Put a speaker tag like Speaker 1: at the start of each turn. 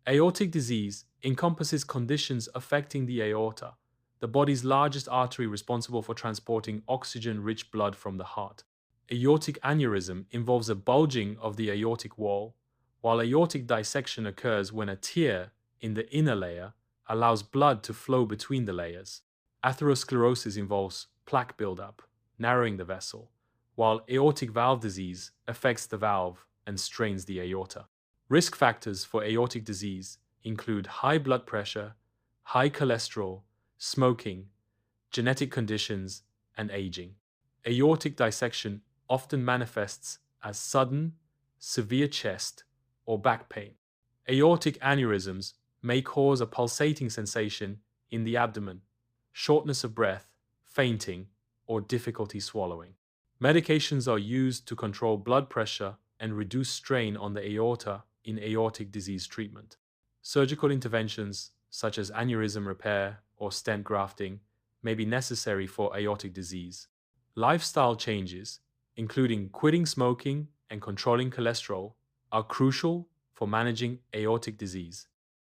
Speaker 1: Aortic disease encompasses conditions affecting the aorta, the body's largest artery responsible for transporting oxygen-rich blood from the heart. Aortic aneurysm involves a bulging of the aortic wall, while aortic dissection occurs when a tear in the inner layer allows blood to flow between the layers. Atherosclerosis involves plaque buildup, narrowing the vessel, while aortic valve disease affects the valve and strains the aorta. Risk factors for aortic disease include high blood pressure, high cholesterol, smoking, genetic conditions, and aging. Aortic dissection often manifests as sudden, severe chest or back pain. Aortic aneurysms may cause a pulsating sensation in the abdomen, shortness of breath, fainting, or difficulty swallowing. Medications are used to control blood pressure and reduce strain on the aorta in aortic disease treatment. Surgical interventions, such as aneurysm repair or stent grafting, may be necessary for aortic disease. Lifestyle changes, including quitting smoking and controlling cholesterol, are crucial for managing aortic disease.